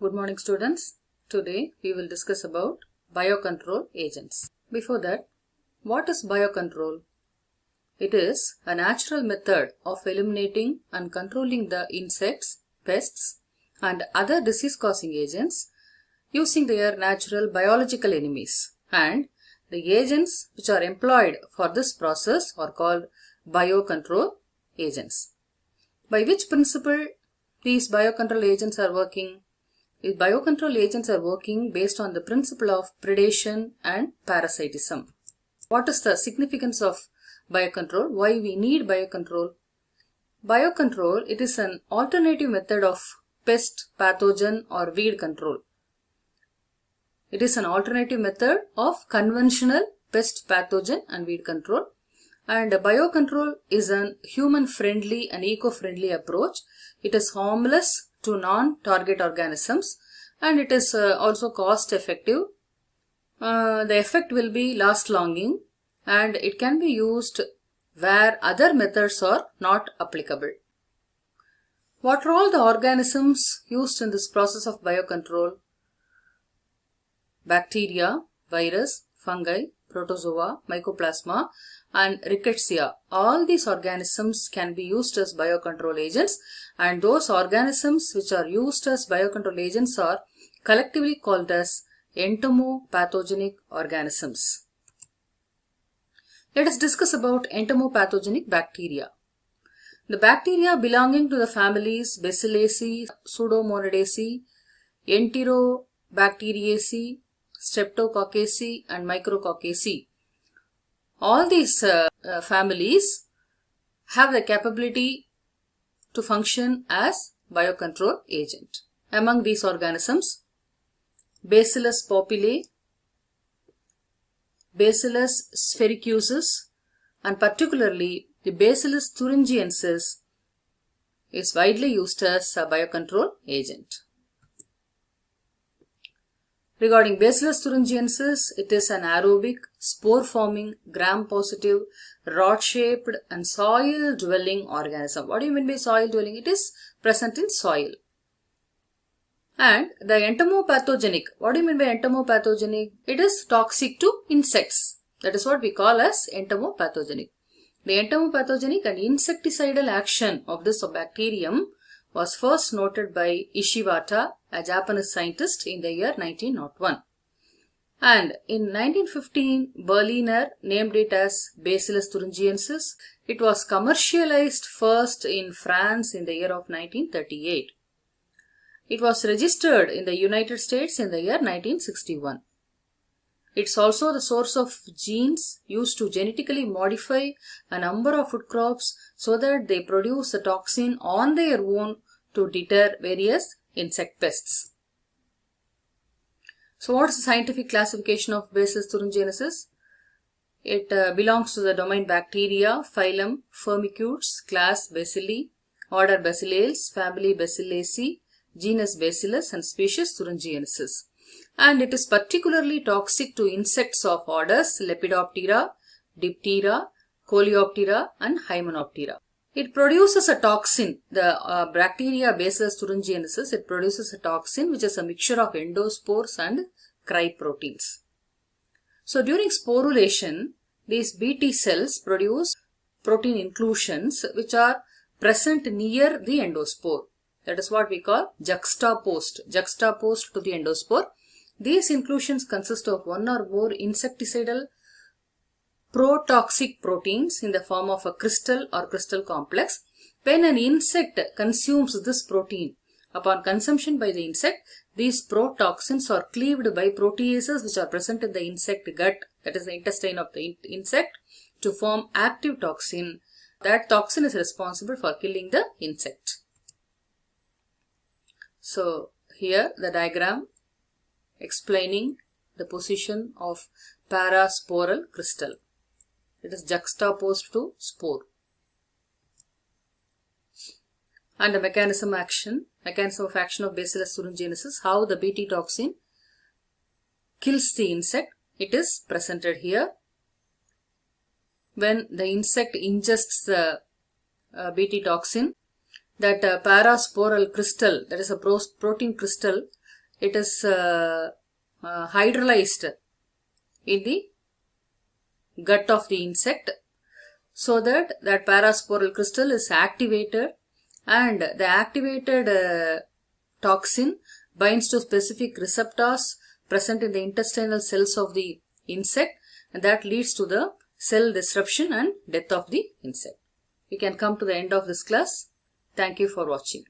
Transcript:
Good morning students. Today we will discuss about biocontrol agents. Before that, what is biocontrol? It is a natural method of eliminating and controlling the insects, pests and other disease causing agents using their natural biological enemies, and the agents which are employed for this process are called biocontrol agents. By which principle these biocontrol agents are working? These biocontrol agents are working based on the principle of predation and parasitism. What is the significance of biocontrol? Why we need biocontrol? Biocontrol, it is an alternative method of pest, pathogen or weed control. It is an alternative method of conventional pest, pathogen and weed control. And biocontrol is an human-friendly and eco-friendly approach. It is harmless to non-target organisms and it is also cost-effective. The effect will be last-longing and it can be used where other methods are not applicable. What are all the organisms used in this process of biocontrol? Bacteria, virus, fungi, protozoa, mycoplasma and rickettsia. All these organisms can be used as biocontrol agents, and those organisms which are used as biocontrol agents are collectively called as entomopathogenic organisms. Let us discuss about entomopathogenic bacteria. The bacteria belonging to the families Bacillacea, Pseudomonaceae, Enterobacteriaceae, Streptococcaceae and Micrococcaceae. All these families have the capability to function as biocontrol agent. Among these organisms, Bacillus populae, Bacillus sphaerucosus and particularly the Bacillus thuringiensis is widely used as a biocontrol agent. Regarding Bacillus thuringiensis, it is an aerobic, spore-forming, gram-positive, rod-shaped and soil-dwelling organism. What do you mean by soil-dwelling? It is present in soil. And the entomopathogenic, what do you mean by entomopathogenic? It is toxic to insects. That is what we call as entomopathogenic. The entomopathogenic and insecticidal action of this bacterium was first noted by Ishiwata, a Japanese scientist, in the year 1901. And in 1915, Berliner named it as Bacillus thuringiensis. It was commercialized first in France in the year of 1938. It was registered in the United States in the year 1961. It's also the source of genes used to genetically modify a number of food crops so that they produce a toxin on their own to deter various insect pests. So what is the scientific classification of Bacillus thuringiensis? It belongs to the domain Bacteria, phylum Firmicutes, class Bacilli, order Bacillales, family Bacillacea, genus Bacillus and species Thuringiensis. And it is particularly toxic to insects of orders Lepidoptera, Diptera, Coleoptera and Hymenoptera. It produces a toxin, the bacteria Bacillus thuringiensis, it produces a toxin which is a mixture of endospores and cryproteins. So during sporulation, these Bt cells produce protein inclusions which are present near the endospore. That is what we call juxtaposed to the endospore. These inclusions consist of one or more insecticidal protoxic proteins in the form of a crystal or crystal complex. When an insect consumes this protein, upon consumption by the insect, these protoxins are cleaved by proteases which are present in the insect gut, that is the intestine of the insect, to form active toxin. That toxin is responsible for killing the insect. So here the diagram explaining the position of parasporal crystal. It is juxtaposed to spore. And the mechanism of action of Bacillus thuringiensis, how the Bt toxin kills the insect. It is presented here. When the insect ingests the Bt toxin, that parasporal crystal, that is a protein crystal, it is hydrolyzed in the gut of the insect, so that parasporal crystal is activated, and the activated toxin binds to specific receptors present in the intestinal cells of the insect, and that leads to the cell disruption and death of the insect. We can come to the end of this class. Thank you for watching.